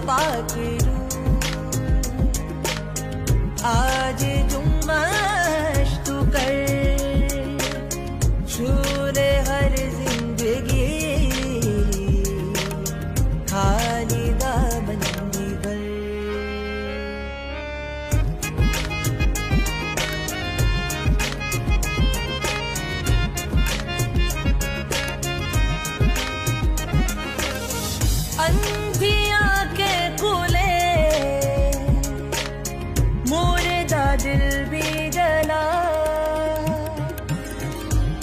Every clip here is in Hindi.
पाक रूह, आज जुम्मश तू कर, छू ले हर जिंदगी खाली दामन भर। अंधिया के कुले मुर्दा दिल भी जला,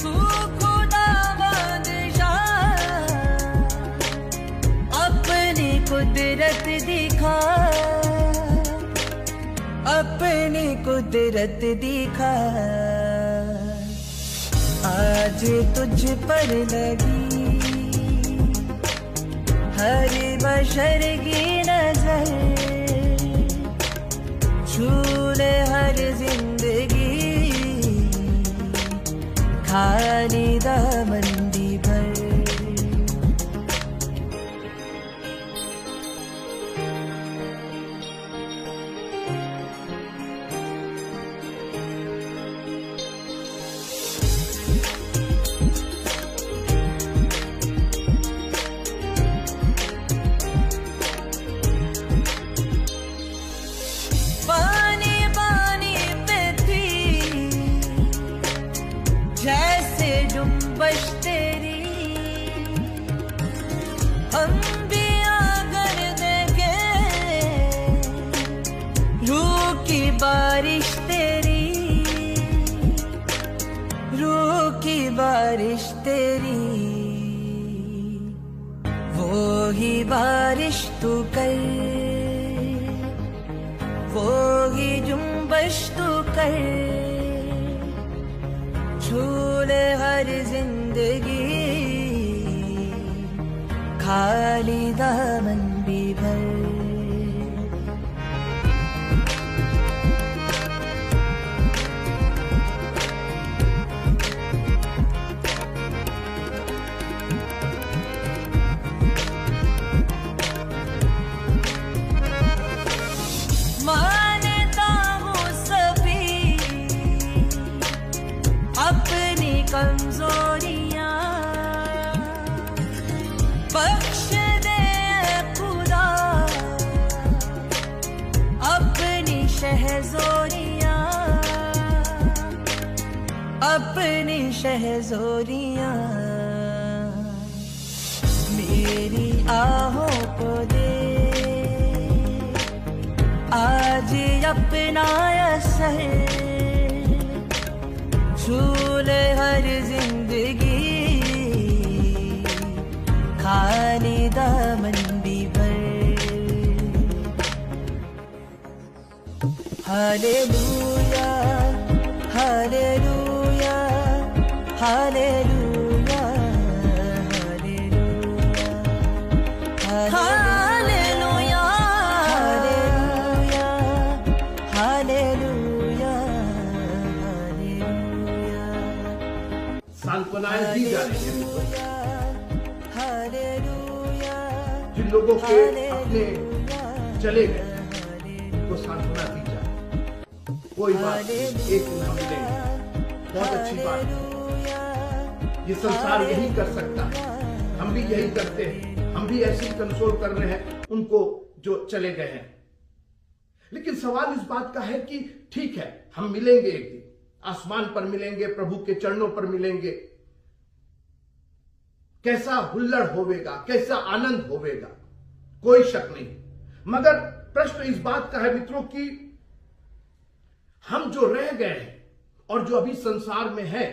तू खुदा बादशाह अपनी कुदरत दिखा, अपनी कुदरत दिखा। आज तुझ पर लगी हर बशर की नजर, छू ले हर जिंदगी खाली दामन भर। पानी पानी पे थी जैसे जुम्बश तेरी, हम भी अगर देखे रूह की बारिश तेरी, रूह की बारिश तेरी। वो ही बारिश तू कर, वो ही जुम्बश तू कर, छू ले हर जिंदगी खाली दामन भी भर। मानता हूँ सभी अपनी कमजोरियां, बख्श दे खुदा अपनी शहज़ोरियां, अपनी शहज़ोरियां। मेरी आहों को दे आज अपना असर, छू ले हर जिंदगी खाली दामन भी भर। Hallelujah hallelujah hallelujah hallelujah hallelujah hallelujah hallelujah. सांत्वनाएं दी जा रही हैं हालेलुया। जिन लोगों के अपने चले गए उनको सांत्वना दी जाए। कोई बात नहीं, एक दिन हम मिलेंगे, बहुत अच्छी बात है। ये संसार यही कर सकता है, हम भी यही करते हैं, हम भी ऐसे ही कंसोल कर रहे हैं उनको जो चले गए हैं। लेकिन सवाल इस बात का है कि ठीक है, हम मिलेंगे एक दिन, आसमान पर मिलेंगे, प्रभु के चरणों पर मिलेंगे। कैसा हुल्लड़ होवेगा, कैसा आनंद होवेगा, कोई शक नहीं। मगर प्रश्न इस बात का है मित्रों कि हम जो रह गए हैं और जो अभी संसार में है,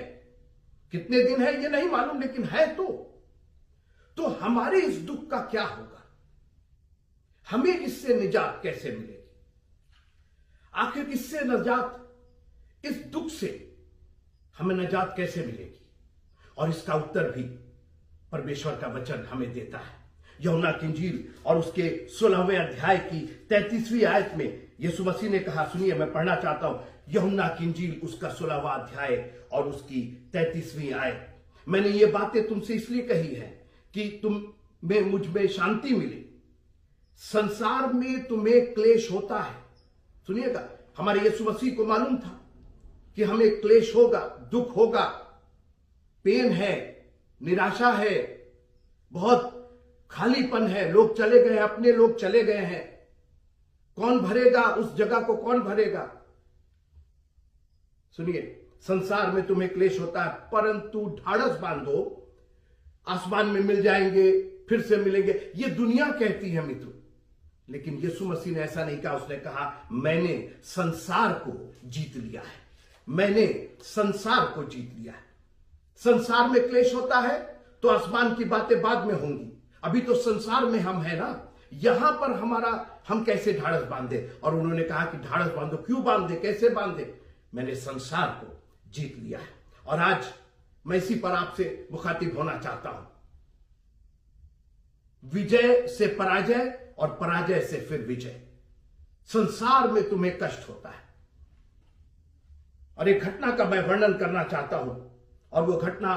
कितने दिन है ये नहीं मालूम, लेकिन है तो हमारे इस दुख का क्या होगा? हमें इससे निजात कैसे मिलेगी? आखिर इससे निजात, इस दुख से हमें निजात कैसे मिलेगी? और इसका उत्तर भी परमेश्वर का वचन हमें देता है। यूहन्ना की इंजील और उसके 16वें अध्याय की 33वीं आयत में यीशु मसीह ने कहा, सुनिए मैं पढ़ना चाहता हूं, यूहन्ना की इंजील उसका 16वां अध्याय और उसकी 33वीं आयत। मैंने ये बातें तुमसे इसलिए कही है कि तुम में मुझ में शांति मिले। संसार में तुम्हें क्लेश होता है। सुनिएगा, हमारे यीशु मसीह को मालूम था कि हमें क्लेश होगा, दुख होगा, पेन है, निराशा है, बहुत खालीपन है, लोग चले गए, अपने लोग चले गए हैं, कौन भरेगा उस जगह को, कौन भरेगा। सुनिए, संसार में तुम्हें क्लेश होता है, परंतु ढाढ़स बांधो, आसमान में मिल जाएंगे, फिर से मिलेंगे, ये दुनिया कहती है मित्रों। लेकिन यीशु मसीह ने ऐसा नहीं कहा। उसने कहा मैंने संसार को जीत लिया है, मैंने संसार को जीत लिया है। संसार में क्लेश होता है तो आसमान की बातें बाद में होंगी, अभी तो संसार में हम है ना, यहां पर हम कैसे ढाढ़स बांधे। और उन्होंने कहा कि ढाढ़स बांधो, क्यों बांधे, कैसे बांधे, मैंने संसार को जीत लिया है। और आज मैं इसी पर आपसे मुखातिब होना चाहता हूं। विजय से पराजय और पराजय से फिर विजय। संसार में तुम्हें कष्ट होता है, और एक घटना का मैं वर्णन करना चाहता हूं, और वो घटना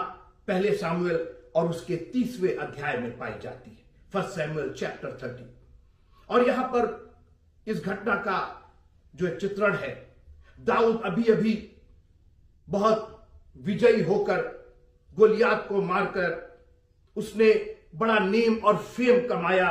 पहले सामुएल और उसके 30वें अध्याय में पाई जाती है, 1 सैमुएल चैप्टर 30। और यहां पर इस घटना का जो एक चित्रण है, दाऊद अभी अभी बहुत विजयी होकर गोलियात को मारकर उसने बड़ा नेम और फेम कमाया।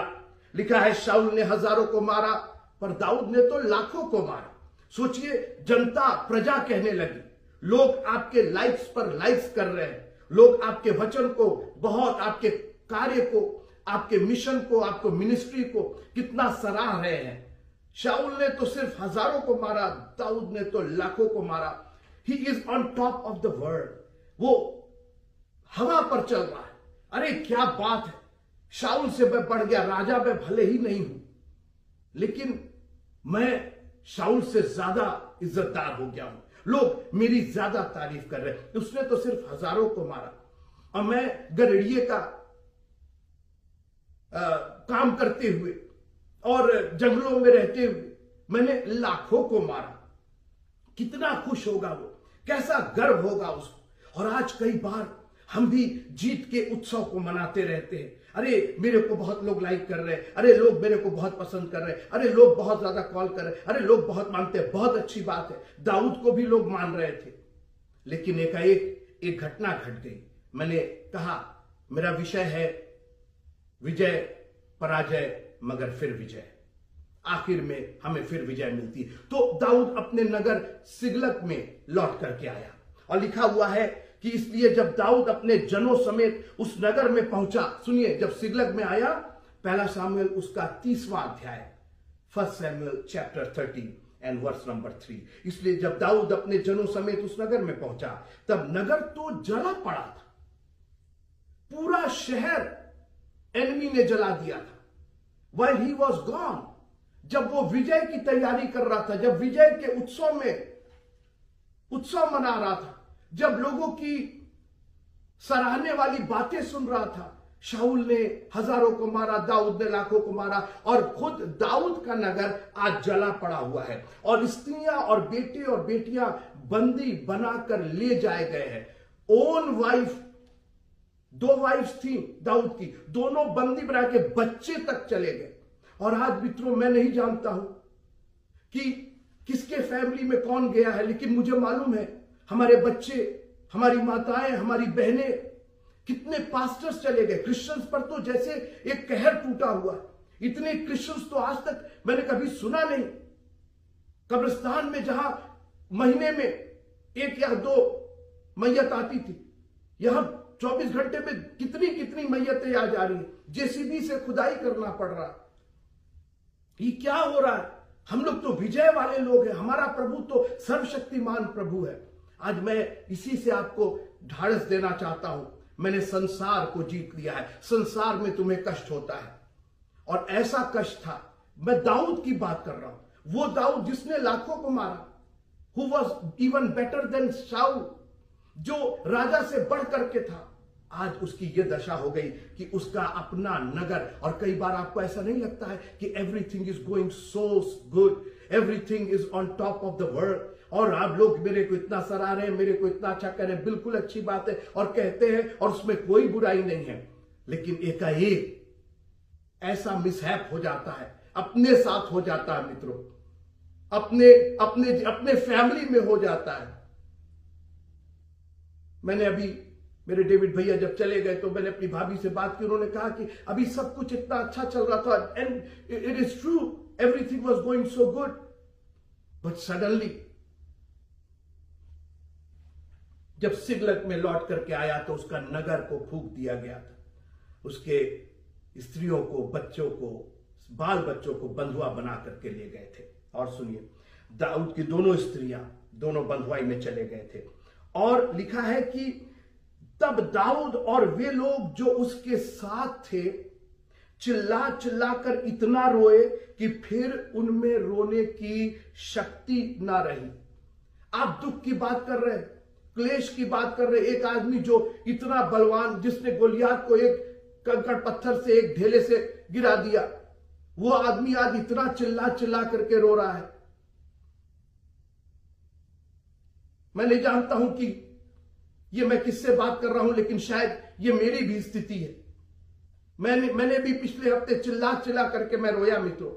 लिखा है शाऊल ने हजारों को मारा, पर दाऊद ने तो लाखों को मारा। सोचिए, जनता, प्रजा कहने लगी, लोग आपके लाइक्स पर लाइक्स कर रहे हैं, लोग आपके वचन को बहुत, आपके कार्य को, आपके मिशन को, आपको मिनिस्ट्री को कितना सराह रहे हैं। शाऊल ने तो सिर्फ हजारों को मारा, दाऊद ने तो लाखों को मारा। He is on top of the world, वो हवा पर चल रहा है। अरे क्या बात है, शाऊल से मैं बढ़ गया, राजा मैं भले ही नहीं हूं, लेकिन मैं शाऊल से ज्यादा इज्जतदार हो गया हूं, लोग मेरी ज्यादा तारीफ कर रहे हैं। उसने तो सिर्फ हजारों को मारा, और मैं गड़ेड़िए का काम करते हुए और जंगलों में रहते हुए मैंने लाखों को मारा। कितना खुश होगा वो, कैसा गर्व होगा उसको। और आज कई बार हम भी जीत के उत्सव को मनाते रहते हैं। अरे मेरे को बहुत लोग लाइक कर रहे हैं, अरे लोग मेरे को बहुत पसंद कर रहे हैं, अरे लोग बहुत ज्यादा कॉल कर रहे हैं, अरे लोग बहुत मानते हैं, बहुत अच्छी बात है। दाऊद को भी लोग मान रहे थे, लेकिन एकाएक एक घटना घट गई। मैंने कहा मेरा विषय है विजय पराजय मगर फिर विजय। आखिर में हमें फिर विजय मिलती है। तो दाऊद अपने नगर सिगलग में लौट करके आया, और लिखा हुआ है कि इसलिए जब दाऊद अपने जनों समेत उस नगर में पहुंचा, सुनिए, जब सिगलग में आया, पहला सामुएल उसका 30वां अध्याय, 1 Samuel chapter 30 and verse number 3। इसलिए जब दाऊद अपने जनों समेत उस नगर में पहुंचा, तब नगर तो जला पड़ा था, पूरा शहर एनिमी ने जला दिया था। While he was gone, जब वो विजय की तैयारी कर रहा था, जब विजय के उत्सव में उत्सव मना रहा था, जब लोगों की सराहने वाली बातें सुन रहा था, शाऊल ने हजारों को मारा, दाऊद ने लाखों को मारा, और खुद दाऊद का नगर आज जला पड़ा हुआ है, और स्त्रियां और बेटे और बेटियां बंदी बनाकर ले जाए गए हैं। ओन वाइफ, 2 वाइफ्स थी दाऊद की, दोनों बंदी बना के बच्चे तक चले गए। और आज मित्रों, मैं नहीं जानता हूं कि किसके फैमिली में कौन गया है, लेकिन मुझे मालूम है हमारे बच्चे, हमारी माताएं, हमारी बहनें, कितने पास्टर्स चले गए। क्रिश्चियंस पर तो जैसे एक कहर टूटा हुआ है। इतने क्रिश्चियंस तो आज तक मैंने कभी सुना नहीं। कब्रिस्तान में जहां महीने में 1 या 2 मैयत आती थी, यहां 24 घंटे में कितनी कितनी मैयतें आ जा रही हैं। जेसीबी से खुदाई करना पड़ रहा। ये क्या हो रहा है? हम लोग तो विजय वाले लोग हैं, हमारा प्रभु तो सर्वशक्तिमान प्रभु है। आज मैं इसी से आपको ढाढ़स देना चाहता हूं। मैंने संसार को जीत लिया है। संसार में तुम्हें कष्ट होता है, और ऐसा कष्ट था, मैं दाऊद की बात कर रहा हूं, वो दाऊद जिसने लाखों को मारा, who was even better than Saul, जो राजा से बढ़ करके था। आज उसकी यह दशा हो गई कि उसका अपना नगर, और कई बार आपको ऐसा नहीं लगता है कि everything is going so good, everything is on top of the world, और आप लोग मेरे को इतना सराह रहे हैं, मेरे को इतना अच्छा कर रहे हैं, बिल्कुल अच्छी बात है, और कहते हैं, और उसमें कोई बुराई नहीं है। लेकिन एकाएक ऐसा मिसहैप हो जाता है, अपने साथ हो जाता है मित्रों, अपने अपने अपने फैमिली में हो जाता है। मैंने अभी, मेरे डेविड भैया जब चले गए तो मैंने अपनी भाभी से बात की, उन्होंने कहा कि अभी सब कुछ इतना अच्छा चल रहा था, and it is true, everything was going so good, but suddenly जब सिगलत में लौट करके आया तो उसका नगर को फूंक दिया गया था, उसके स्त्रियों को, बच्चों को, बाल बच्चों को बंधुआ बना करके ले गए थे। और सुनिए, दाऊद की दोनों स्त्रियां दोनों बंधुआई में चले गए थे, और लिखा है कि तब दाऊद और वे लोग जो उसके साथ थे चिल्ला चिल्ला कर इतना रोए कि फिर उनमें रोने की शक्ति ना रही। आप दुख की बात कर रहे हैं, क्लेश की बात कर रहे हैं। एक आदमी जो इतना बलवान, जिसने गोलियात को एक कंकड़ पत्थर से, एक ढेले से गिरा दिया, वो आदमी आज इतना चिल्ला चिल्ला करके रो रहा है। मैं नहीं जानता हूं कि ये मैं किससे बात कर रहा हूं, लेकिन शायद ये मेरी भी स्थिति है। मैंने भी पिछले हफ्ते चिल्ला चिल्ला करके मैं रोया मित्रों,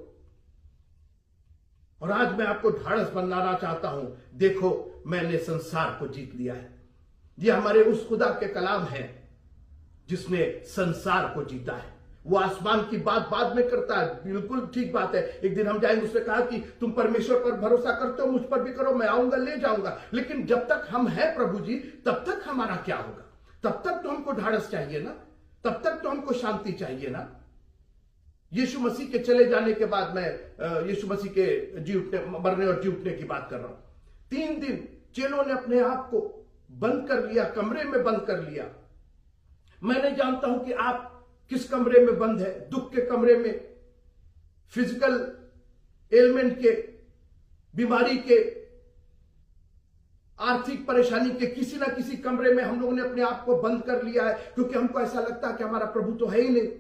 और आज मैं आपको ढाढ़स बनाना चाहता हूं। देखो, मैंने संसार को जीत लिया है। ये हमारे उस खुदा के कलाम है जिसने संसार को जीता है। वो आसमान की बात बाद में करता है, बिल्कुल ठीक बात है। एक दिन हम जाएंगे, उसने कहा कि तुम परमेश्वर पर भरोसा करते हो, मुझ पर भी करो, मैं आऊंगा, ले जाऊंगा। लेकिन जब तक हम हैं प्रभु जी, तब तक हमारा क्या होगा? तब तक तो हमको ढाढ़स चाहिए ना, तब तक तो हमको शांति चाहिए ना। यीशु मसीह के चले जाने के बाद, मैं यीशु मसीह के जी उठने, मरने और जी उठने की बात कर रहा हूं। 3 दिन चेलों ने अपने आप को बंद कर लिया, कमरे में बंद कर लिया। मैं नहीं जानता हूं कि आप किस कमरे में बंद है, दुख के कमरे में, फिजिकल एलिमेंट के, बीमारी के, आर्थिक परेशानी के, किसी ना किसी कमरे में हम लोगों ने अपने आप को बंद कर लिया है, क्योंकि हमको ऐसा लगता है कि हमारा प्रभु तो है ही नहीं।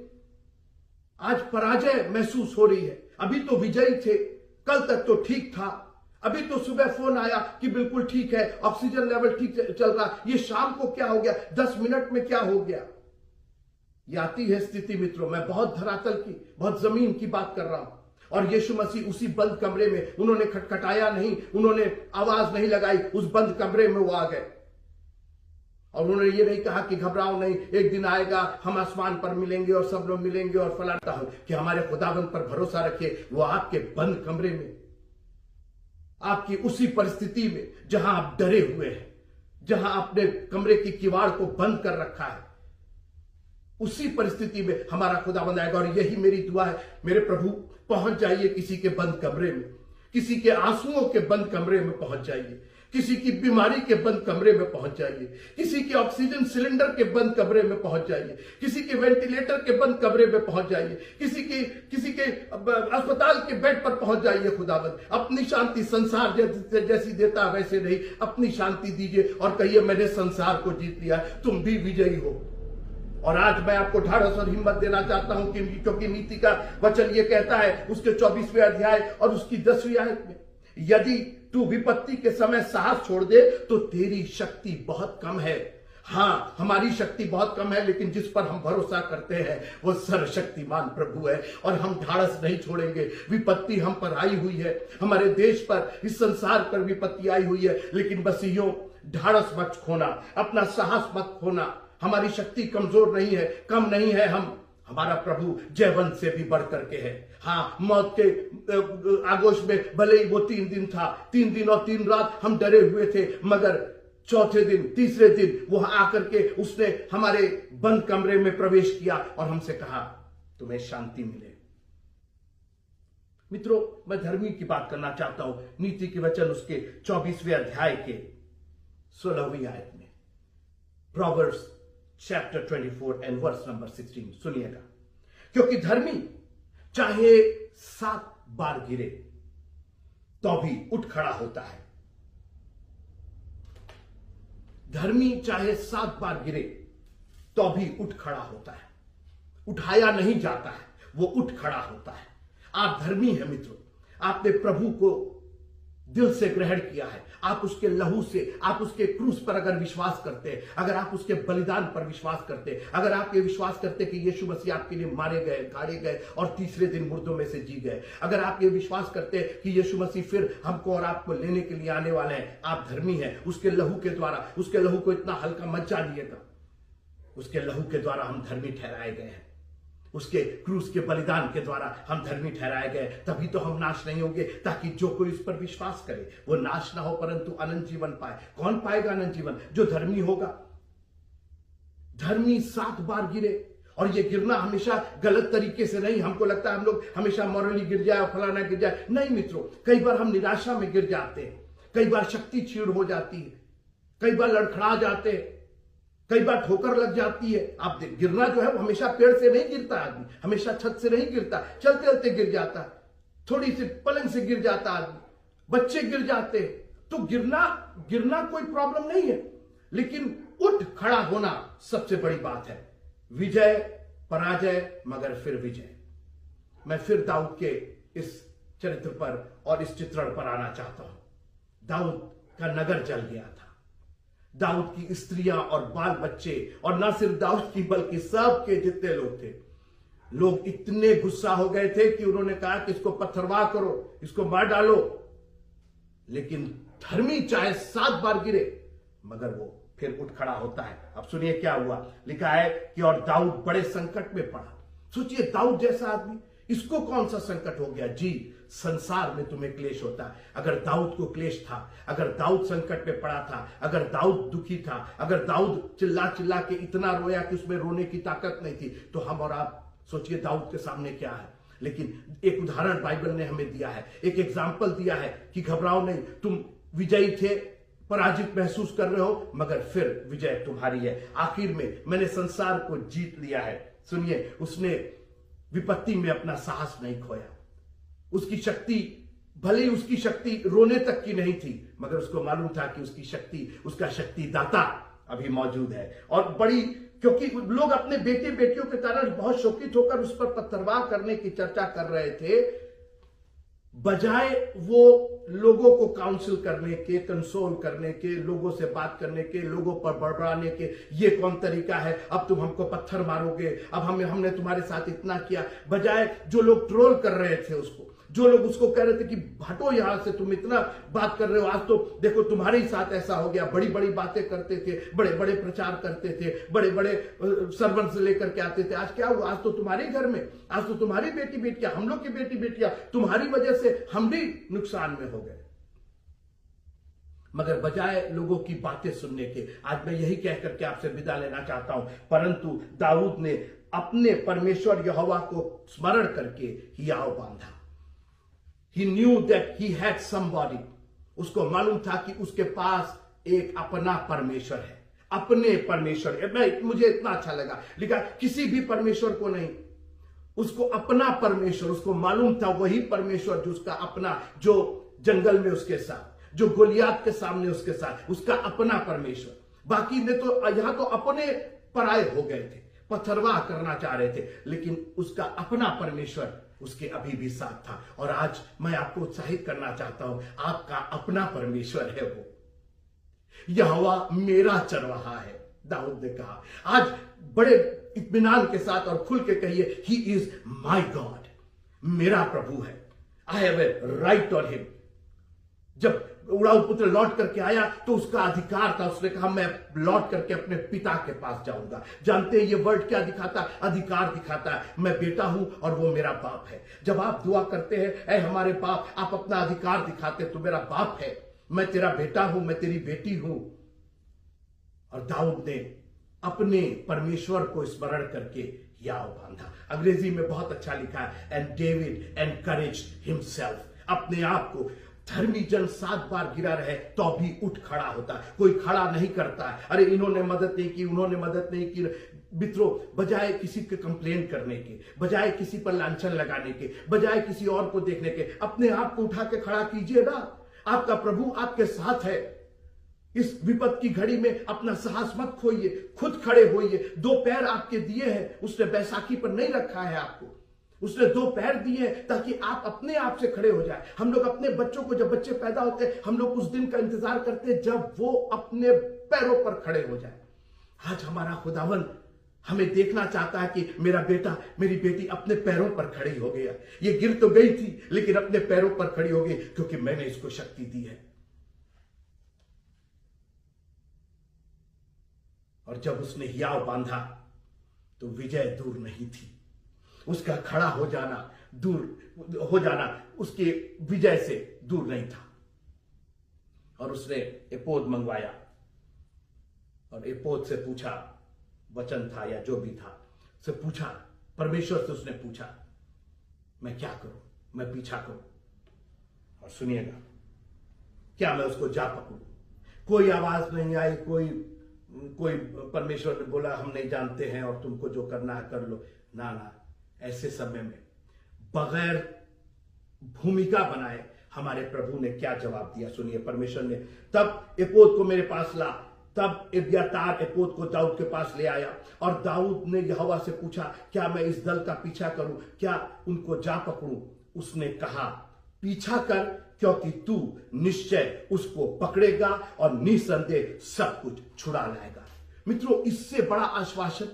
आज पराजय महसूस हो रही है। अभी तो विजयी थे, कल तक तो ठीक था, अभी तो सुबह फोन आया कि बिल्कुल ठीक है, ऑक्सीजन लेवल ठीक चल रहा, ये शाम को क्या हो गया, 10 मिनट में क्या हो गया। ये आती है स्थिति मित्रों। मैं बहुत धरातल की, बहुत जमीन की बात कर रहा हूं। और यीशु मसीह उसी बंद कमरे में, उन्होंने खटखटाया नहीं, उन्होंने आवाज नहीं लगाई, उस बंद कमरे में वो आ गए। और उन्होंने ये नहीं कहा कि घबराओ नहीं, एक दिन आएगा, हम आसमान पर मिलेंगे और सब लोग मिलेंगे और फलाता हूं कि हमारे खुदाबंद पर भरोसा रखिए। वो आपके बंद कमरे में, आपकी उसी परिस्थिति में जहां आप डरे हुए हैं, जहां आपने कमरे की किवाड़ को बंद कर रखा है, उसी परिस्थिति में हमारा खुदाबंद आएगा। और यही मेरी दुआ है, मेरे प्रभु पहुंच जाइए किसी के बंद कमरे में, किसी के आंसुओं के बंद कमरे में पहुंच जाइए, किसी की बीमारी के बंद कमरे में पहुंच जाइए, किसी के ऑक्सीजन सिलेंडर के बंद कमरे में पहुंच जाइए, किसी के वेंटिलेटर के बंद कमरे में पहुंच जाइए, किसी के अस्पताल के बेड पर पहुंच जाइए। खुदाबंद अपनी शांति संसार जैसी देता वैसे नहीं, अपनी शांति दीजिए और कहिए मैंने संसार को जीत लिया, तुम भी विजयी हो। और आज मैं आपको ढाढ़स और हिम्मत देना चाहता हूं क्योंकि नीति का वचन ये कहता है उसके 24वें अध्याय और उसकी 10वीं आयत में, यदि तू विपत्ति के समय साहस छोड़ दे तो तेरी शक्ति बहुत कम है। हाँ, हमारी शक्ति बहुत कम है, लेकिन जिस पर हम भरोसा करते हैं वो सर्वशक्तिमान प्रभु है, और हम ढाढ़स नहीं छोड़ेंगे। विपत्ति हम पर आई हुई है, हमारे देश पर, इस संसार पर विपत्ति आई हुई है, लेकिन बस यूं ढाढ़स मत खोना, अपना साहस मत खोना। हमारी शक्ति कमजोर नहीं है, कम नहीं है, हमारा प्रभु जयवंत से भी बढ़ करके है। हाँ, मौत के आगोश में भले ही वो 3 दिन था, 3 दिन और 3 रात हम डरे हुए थे, मगर चौथे दिन, तीसरे दिन वो आकर के उसने हमारे बंद कमरे में प्रवेश किया और हमसे कहा तुम्हें शांति मिले। मित्रों, मैं धर्मी की बात करना चाहता हूं, नीति के वचन उसके 24वें अध्याय के 16वीं आयत में, Proverbs chapter 24 and verse number 16 सुनिएगा। क्योंकि धर्मी चाहे 7 बार गिरे तो भी उठ खड़ा होता है। धर्मी चाहे 7 बार गिरे तो भी उठ खड़ा होता है, उठाया नहीं जाता है, वो उठ खड़ा होता है। आप धर्मी हैं मित्रों, आपने प्रभु को दिल से ग्रहण किया है, आप उसके लहू से, आप उसके क्रूस पर अगर विश्वास करते हैं, अगर आप उसके बलिदान पर विश्वास करते हैं, अगर आप ये विश्वास करते कि यीशु मसीह आपके लिए मारे गए, गाड़े गए और तीसरे दिन मुर्दों में से जी गए, अगर आप ये विश्वास करते हैं कि यीशु मसीह फिर हमको और आपको लेने के लिए आने वाले हैं, आप धर्मी हैं उसके लहू के द्वारा। उसके लहू को इतना हल्का मत जानिएगा, उसके लहू के द्वारा हम धर्मी ठहराए गए हैं, उसके क्रूस के बलिदान के द्वारा हम धर्मी ठहराए गए। तभी तो हम नाश नहीं होंगे, ताकि जो कोई इस पर विश्वास करे वो नाश ना हो परंतु अनंत जीवन पाए। कौन पाएगा अनंत जीवन? जो धर्मी होगा। धर्मी 7 बार गिरे, और ये गिरना हमेशा गलत तरीके से नहीं। हमको लगता है हम लोग हमेशा मॉरली गिर जाए, फलाना गिर जाए। नहीं मित्रों, कई बार हम निराशा में गिर जाते हैं, कई बार शक्ति क्षीण हो जाती है, कई बार लड़खड़ा जाते हैं, कई बार ठोकर लग जाती है। आप गिरना जो है वो हमेशा पेड़ से नहीं गिरता, आदमी हमेशा छत से नहीं गिरता, चलते चलते गिर जाता है, थोड़ी सी पलंग से गिर जाता आदमी, बच्चे गिर जाते। तो गिरना कोई प्रॉब्लम नहीं है, लेकिन उठ खड़ा होना सबसे बड़ी बात है। विजय, पराजय, मगर फिर विजय। मैं फिर दाऊद के इस चरित्र पर और इस चित्रण पर आना चाहता हूं। दाऊद का नगर जल गया था, दाऊद की स्त्रियां और बाल बच्चे, और ना सिर्फ दाऊद की बल्कि सबके जितने लोग थे, लोग इतने गुस्सा हो गए थे कि उन्होंने कहा कि इसको पत्थरवाह करो, इसको मार डालो। लेकिन धर्मी चाहे 7 बार गिरे, मगर वो फिर उठ खड़ा होता है। अब सुनिए क्या हुआ। लिखा है कि और दाऊद बड़े संकट में पड़ा। सोचिए, दाऊद जैसा आदमी, इसको कौन सा संकट हो गया? जी, संसार में तुम्हें क्लेश होता है। अगर दाऊद को क्लेश था, अगर दाऊद संकट में पड़ा था, अगर दाऊद दुखी था, अगर दाऊद चिल्ला चिल्ला के इतना रोया कि उसमें रोने की ताकत नहीं थी, तो हम और आप सोचिए दाऊद के सामने क्या है। लेकिन एक उदाहरण बाइबल ने हमें दिया है, एक एग्जाम्पल दिया है कि घबराओ नहीं, तुम विजयी थे, पराजित महसूस कर रहे हो, मगर फिर विजय तुम्हारी है। आखिर में मैंने संसार को जीत लिया है। सुनिए, उसने विपत्ति में अपना साहस नहीं खोया। उसकी शक्ति, भले ही उसकी शक्ति रोने तक की नहीं थी, मगर उसको मालूम था कि उसकी शक्ति, उसका शक्तिदाता अभी मौजूद है। और बड़ी, क्योंकि लोग अपने बेटे बेटियों की तरह बहुत शौकित होकर उस पर पत्थरवाह करने की चर्चा कर रहे थे, बजाय वो लोगों को काउंसिल करने के, कंसोल करने के, लोगों से बात करने के, लोगों पर बड़बड़ाने के। ये कौन तरीका है? अब तुम हमको पत्थर मारोगे, अब हमने तुम्हारे साथ इतना किया। बजाय जो लोग ट्रोल कर रहे थे उसको, जो लोग उसको कह रहे थे कि हटो यहां से, तुम इतना बात कर रहे हो, आज तो देखो तुम्हारे ही साथ ऐसा हो गया। बड़ी बड़ी बातें करते थे, बड़े बड़े प्रचार करते थे, बड़े बड़े सर्वन से लेकर के आते थे। आज क्या हुआ? आज तो तुम्हारे घर में, आज तो तुम्हारी बेटी बेटियां, हम लोग की बेटी बेटियां, तुम्हारी वजह से हम भी नुकसान में हो गए। मगर बजाय लोगों की बातें सुनने के, आज मैं यही कह करके आपसे विदा लेना चाहता हूं। परंतु दाऊद ने अपने परमेश्वर यहोवा को स्मरण करके हियाव बांधा। He knew that he had somebody. उसको मालूम था कि उसके पास एक अपना परमेश्वर है, अपने परमेश्वर। मुझे इतना अच्छा लगा, लिखा किसी भी परमेश्वर को नहीं, उसको अपना परमेश्वर। उसको मालूम था वही परमेश्वर जो उसका अपना, जो जंगल में उसके साथ, जो गोलियात के सामने उसके साथ, उसका अपना परमेश्वर। बाकी ने तो यहां तो अपने पराये हो गए थे, पत्थरवाह करना चाह रहे थे, लेकिन उसका अपना परमेश्वर उसके अभी भी साथ था। और आज मैं आपको उत्साहित करना चाहता हूं, आपका अपना परमेश्वर है वो। यहोवा मेरा चरवाहा है, दाऊद ने कहा। आज बड़े इत्मीनान के साथ और खुल के कहिए, ही इज माई गॉड, मेरा प्रभु है। I have a right on him. जब उड़ाऊ पुत्र लौट करके आया तो उसका अधिकार था, उसने कहा मैं लौट करके अपने पिता के पास जाऊंगा। जानते हैं ये वर्ड क्या दिखाता? अधिकार दिखाता है। मैं बेटा हूं और वो मेरा बाप है। जब आप दुआ करते हैं, ऐ हमारे बाप, आप अपना अधिकार दिखाते, तो मेरा बाप है, मैं तेरा बेटा हूं, मैं तेरी बेटी हूं। और दाऊद ने अपने परमेश्वर को स्मरण करके हियाव बांधा। अंग्रेजी में बहुत अच्छा लिखा है, एंड डेविड एनकरेज्ड हिमसेल्फ। अपने आप को, धर्मी जन 7 बार गिरा रहे तो भी उठ खड़ा होता है। कोई खड़ा नहीं करता है, अरे इन्होंने मदद नहीं की, उन्होंने मदद नहीं की। मित्रों, बजाय किसी के कंप्लेन करने के, बजाय किसी पर लांछन लगाने के, बजाय किसी और को देखने के, अपने आप को उठा के खड़ा कीजिए ना। आपका प्रभु आपके साथ है। इस विपद की घड़ी में अपना साहस मत खोइए, खुद खड़े होइए। 2 पैर आपके दिए हैं, उसने बैसाखी पर नहीं रखा है आपको। उसने 2 पैर दिए ताकि आप अपने आप से खड़े हो जाए। हम लोग अपने बच्चों को, जब बच्चे पैदा होते हैं, हम लोग उस दिन का इंतजार करते हैं जब वो अपने पैरों पर खड़े हो जाए। आज हमारा खुदावन हमें देखना चाहता है कि मेरा बेटा, मेरी बेटी अपने पैरों पर खड़ी हो गया। ये गिर तो गई थी लेकिन अपने पैरों पर खड़ी हो गई, क्योंकि मैंने इसको शक्ति दी है। और जब उसने हियाव बांधा तो विजय दूर नहीं थी। उसका खड़ा हो जाना, दूर हो जाना उसके विजय से दूर नहीं था। और उसने एपोद मंगवाया और एपोद से पूछा, वचन था या जो भी था, से पूछा, परमेश्वर से उसने पूछा, मैं क्या करूं, मैं पीछा करूं? और सुनिएगा, क्या मैं उसको जा पकड़ूं? कोई आवाज नहीं आई, कोई परमेश्वर ने बोला हम नहीं जानते हैं और तुमको जो करना है कर लो। ना ना, ऐसे समय में बगैर भूमिका बनाए हमारे प्रभु ने क्या जवाब दिया, सुनिए। परमेश्वर ने, तब एपोद को मेरे पास ला। तब एब्यातार एपोद को दाऊद के पास ले आया और दाऊद ने यहोवा से पूछा, क्या मैं इस दल का पीछा करूं, क्या उनको जा पकड़ूं? उसने कहा, पीछा कर, क्योंकि तू निश्चय उसको पकड़ेगा और निसंदेह सब कुछ छुड़ा लाएगा। मित्रों, इससे बड़ा आश्वासन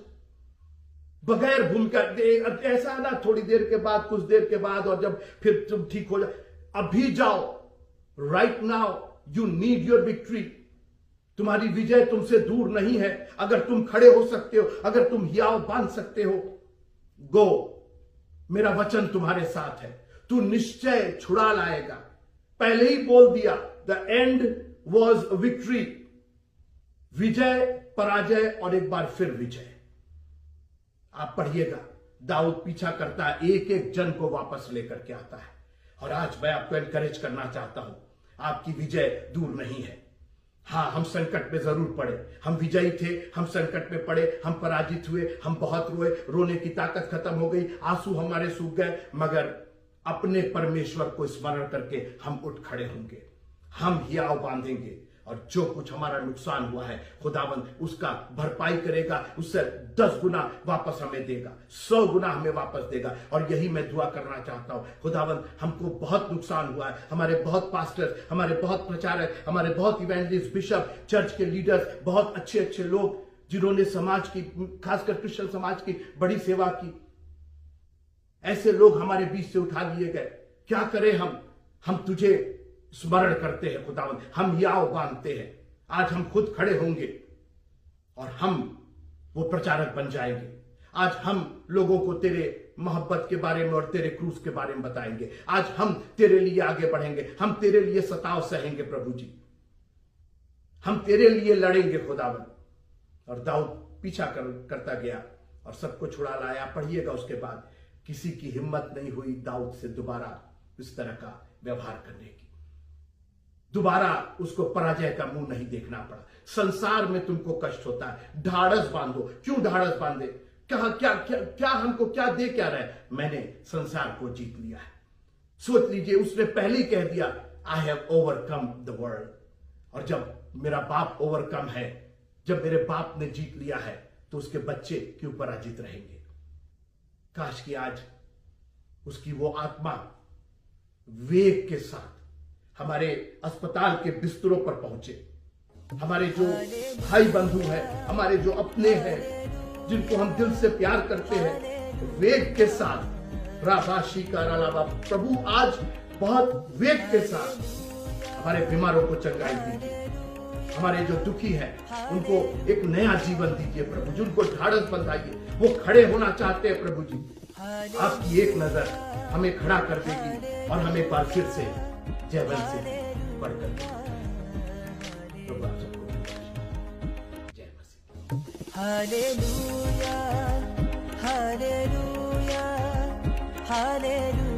बगैर भूमिका, ऐसा है ना, थोड़ी देर के बाद, कुछ देर के बाद, और जब फिर तुम ठीक हो जाए, अभी जाओ, right now you need your victory. तुम्हारी विजय तुमसे दूर नहीं है। अगर तुम खड़े हो सकते हो, अगर तुम हियाव बांध सकते हो, गो, मेरा वचन तुम्हारे साथ है, तू निश्चय छुड़ा लाएगा। पहले ही बोल दिया, द एंड वॉज विक्ट्री, विजय, पराजय और एक बार फिर विजय। आप पढ़िएगा, दाऊद पीछा करता है, एक एक जन को वापस लेकर के आता है। और आज मैं आपको एनकरेज करना चाहता हूं, आपकी विजय दूर नहीं है। हाँ, हम संकट में जरूर पड़े, हम विजयी थे, हम संकट में पड़े, हम पराजित हुए, हम बहुत रोए, रोने की ताकत खत्म हो गई, आंसू हमारे सूख गए, मगर अपने परमेश्वर को स्मरण करके हम उठ खड़े होंगे, हम हियाव बांधेंगे और जो कुछ हमारा नुकसान हुआ है खुदावन उसका भरपाई करेगा, उससे 10 गुना वापस हमें देगा, 100 गुना हमें वापस देगा। और यही मैं दुआ करना चाहता हूं, खुदावन हमको बहुत नुकसान हुआ है, हमारे बहुत पास्टर, हमारे बहुत प्रचारक, हमारे बहुत इवेंजलिस्ट, बिशप, चर्च के लीडर्स, बहुत अच्छे अच्छे लोग जिन्होंने समाज की, खासकर क्रिश्चियन समाज की बड़ी सेवा की, ऐसे लोग हमारे बीच से उठा लिए गए। क्या करें हम तुझे स्मरण करते हैं खुदावन, हम हियाव बांधते हैं। आज हम खुद खड़े होंगे और हम वो प्रचारक बन जाएंगे। आज हम लोगों को तेरे मोहब्बत के बारे में और तेरे क्रूस के बारे में बताएंगे। आज हम तेरे लिए आगे बढ़ेंगे, हम तेरे लिए सताव सहेंगे प्रभु जी, हम तेरे लिए लड़ेंगे खुदावन। और दाऊद पीछा करता गया और सबको छुड़ा लाया। पढ़िएगा उसके बाद, किसी की हिम्मत नहीं हुई दाऊद से दोबारा इस तरह का व्यवहार करने की, दोबारा उसको पराजय का मुंह नहीं देखना पड़ा। संसार में तुमको कष्ट होता है, ढाढ़स बांधो। क्यों ढाढ़स बांधे? क्या हमको क्या दे क्या रहे? मैंने संसार को जीत लिया है। सोच लीजिए, उसने पहले ही कह दिया, I have overcome the world. और जब मेरा बाप ओवरकम है, जब मेरे बाप ने जीत लिया है, तो उसके बच्चे क्यों पराजित रहेंगे? काश कि आज उसकी वो आत्मा वेग के साथ हमारे अस्पताल के बिस्तरों पर पहुंचे। हमारे जो भाई बंधु हैं, हमारे जो अपने हैं, जिनको हम दिल से प्यार करते हैं, वेग के साथ राबाशी का रालाबा, प्रभु आज बहुत वेग के साथ हमारे बीमारों को चंगाई दीजिए। हमारे जो दुखी हैं उनको एक नया जीवन दीजिए प्रभु, जिनको ढाढ़स बंधाइए, वो खड़े होना चाहते हैं प्रभु जी। आपकी एक नजर हमें खड़ा कर देगी और हमें एक बार फिर से जयवंत से बढ़कर प्रभु आप सबको जय मसीह। Hallelujah hallelujah hallelujah.